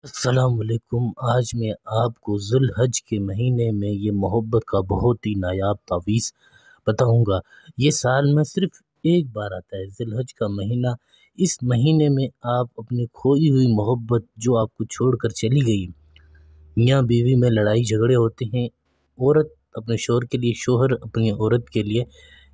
السلام علیکم۔ آج میں آپ کو ذو الحج کے مہینے میں یہ محبت کا بہت ہی نایاب تعویذ بتاؤں گا۔ یہ سال میں صرف ایک بار آتا ہے، ذو الحج کا مہینہ۔ اس مہینے میں آپ اپنی کھوئی ہوئی محبت جو آپ کو چھوڑ کر چلی گئی، میاں بیوی میں لڑائی جھگڑے ہوتے ہیں، عورت اپنے شوہر کے لیے، شوہر اپنی عورت کے لیے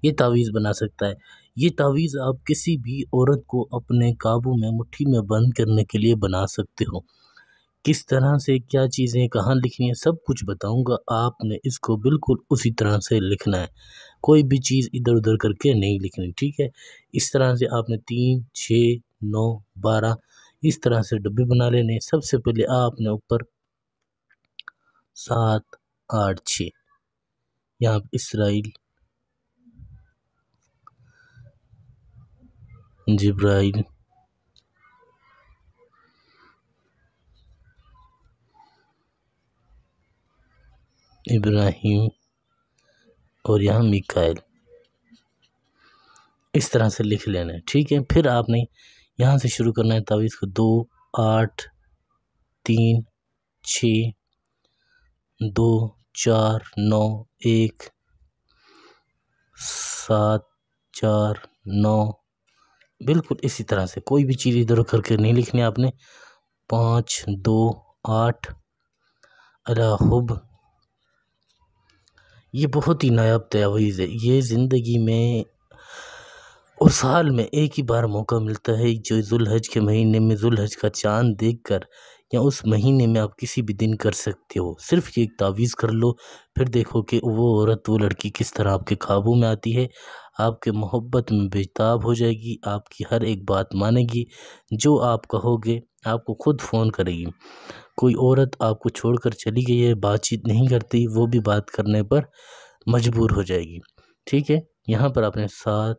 یہ تعویذ بنا سکتا ہے۔ یہ تعویذ آپ کسی بھی عورت کو اپنے قابو میں، مٹھی میں بند کرنے کے لیے بنا سکتے ہو۔ کس طرح سے، کیا چیزیں کہاں لکھنی ہے، سب کچھ بتاؤں گا۔ آپ نے اس کو بالکل اسی طرح سے لکھنا ہے، کوئی بھی چیز ادھر ادھر کر کے نہیں لکھنی، ٹھیک ہے؟ اس طرح سے آپ نے 3، 6، 9، 12 اس طرح سے ڈبے بنا لینے۔ سب سے پہلے آپ نے اوپر 7، 8، 6 یہاں اسرائیل، جبرائیل، ابراہیم اور یہاں میکائیل، اس طرح سے لکھ لینا ہے، ٹھیک ہے؟ پھر آپ نے یہاں سے شروع کرنا ہے تعویذ کو۔ 2، 8، 3، 6، 2، 4، 9، 1، 7، 4، 9 بالکل اسی طرح سے، کوئی بھی چیز ادھر کر کے نہیں لکھنی آپ نے۔ 5، 2، 8 الحب۔ یہ بہت ہی نایاب تعویذ ہے۔ یہ زندگی میں اور سال میں ایک ہی بار موقع ملتا ہے، جو ذو الحج کے مہینے میں، ذو الحج کا چاند دیکھ کر، یا اس مہینے میں آپ کسی بھی دن کر سکتے ہو۔ صرف یہ ایک تعویذ کر لو، پھر دیکھو کہ وہ عورت، وہ لڑکی کس طرح آپ کے قابو میں آتی ہے، آپ کے محبت میں بےتاب ہو جائے گی، آپ کی ہر ایک بات مانے گی، جو آپ کہو گے آپ کو خود فون کرے گی۔ کوئی عورت آپ کو چھوڑ کر چلی گئی ہے، بات چیت نہیں کرتی، وہ بھی بات کرنے پر مجبور ہو جائے گی، ٹھیک ہے؟ یہاں پر آپ نے 7،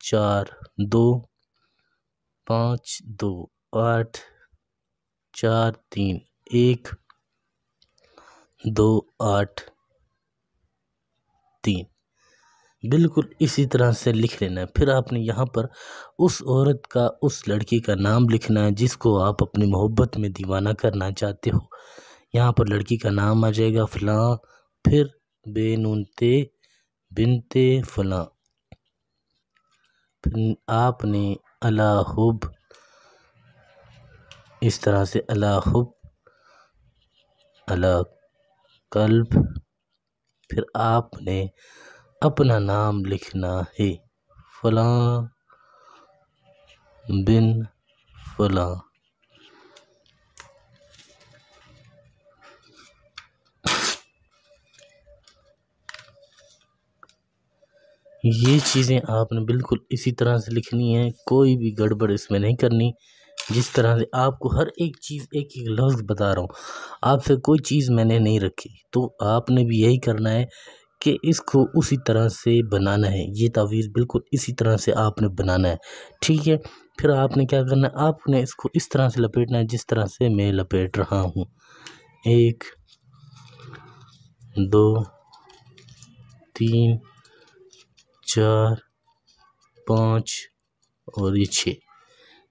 4، 2، 5، 2، 8، 4، 3، 1، 2، 8، 3 بالکل اسی طرح سے لکھ لینا ہے۔ پھر آپ نے یہاں پر اس عورت کا، اس لڑکی کا نام لکھنا ہے جس کو آپ اپنی محبت میں دیوانہ کرنا چاہتے ہو۔ یہاں پر لڑکی کا نام آ جائے گا فلاں، پھر بے نون تے بنت فلاں، پھر آپ نے الحب، اس طرح سے الحب، القلب، پھر آپ نے اپنا نام لکھنا ہے، فلاں بن فلاں۔ یہ چیزیں آپ نے بالکل اسی طرح سے لکھنی ہے، کوئی بھی گڑبڑ اس میں نہیں کرنی۔ جس طرح سے آپ کو ہر ایک چیز، ایک ایک لفظ بتا رہا ہوں، آپ سے کوئی چیز میں نے نہیں رکھی، تو آپ نے بھی یہی کرنا ہے کہ اس کو اسی طرح سے بنانا ہے۔ یہ تعویذ بالکل اسی طرح سے آپ نے بنانا ہے، ٹھیک ہے؟ پھر آپ نے کیا کرنا ہے، آپ نے اس کو اس طرح سے لپیٹنا ہے جس طرح سے میں لپیٹ رہا ہوں۔ 1، 2، 3، 4، 5 اور یہ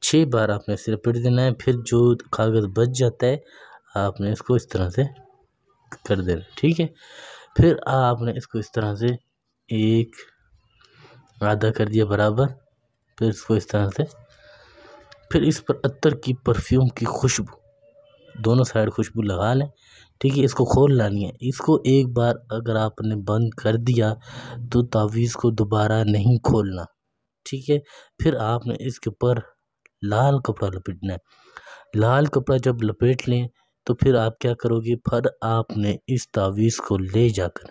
6 بار آپ نے اسے لپیٹ دینا ہے۔ پھر جو کاغذ بچ جاتا ہے آپ نے اس کو اس طرح سے کر دینا، ٹھیک ہے؟ پھر آپ نے اس کو اس طرح سے ایک آدھا کر دیا برابر، پھر اس کو اس طرح سے، پھر اس پر عطر کی، پرفیوم کی خوشبو، دونوں سائڈ خوشبو لگا لیں، ٹھیک ہے؟ اس کو کھولنا نہیں ہے، اس کو ایک بار اگر آپ نے بند کر دیا تو تعویذ کو دوبارہ نہیں کھولنا، ٹھیک ہے؟ پھر آپ نے اس کے اوپر لال کپڑا لپیٹنا ہے۔ لال کپڑا جب لپیٹ لیں تو پھر آپ کیا کرو گے، پھر آپ نے اس تعویذ کو لے جا کر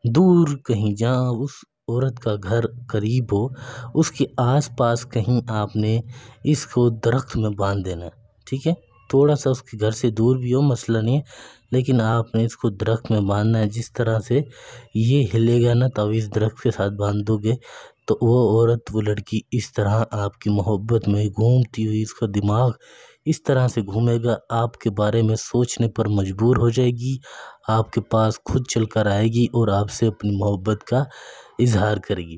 دور کہیں، جہاں اس عورت کا گھر قریب ہو، اس کے آس پاس کہیں آپ نے اس کو درخت میں باندھ دینا ہے، ٹھیک ہے؟ تھوڑا سا اس کے گھر سے دور بھی ہو مسئلہ نہیں ہے، لیکن آپ نے اس کو درخت میں باندھنا ہے۔ جس طرح سے یہ ہلے گا نا تعویذ، درخت کے ساتھ باندھ دو گے تو وہ عورت، وہ لڑکی اس طرح آپ کی محبت میں گھومتی ہوئی، اس کا دماغ اس طرح سے گھومے گا، آپ کے بارے میں سوچنے پر مجبور ہو جائے گی، آپ کے پاس خود چل کر آئے گی اور آپ سے اپنی محبت کا اظہار کرے گی۔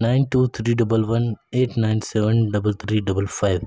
923118973355।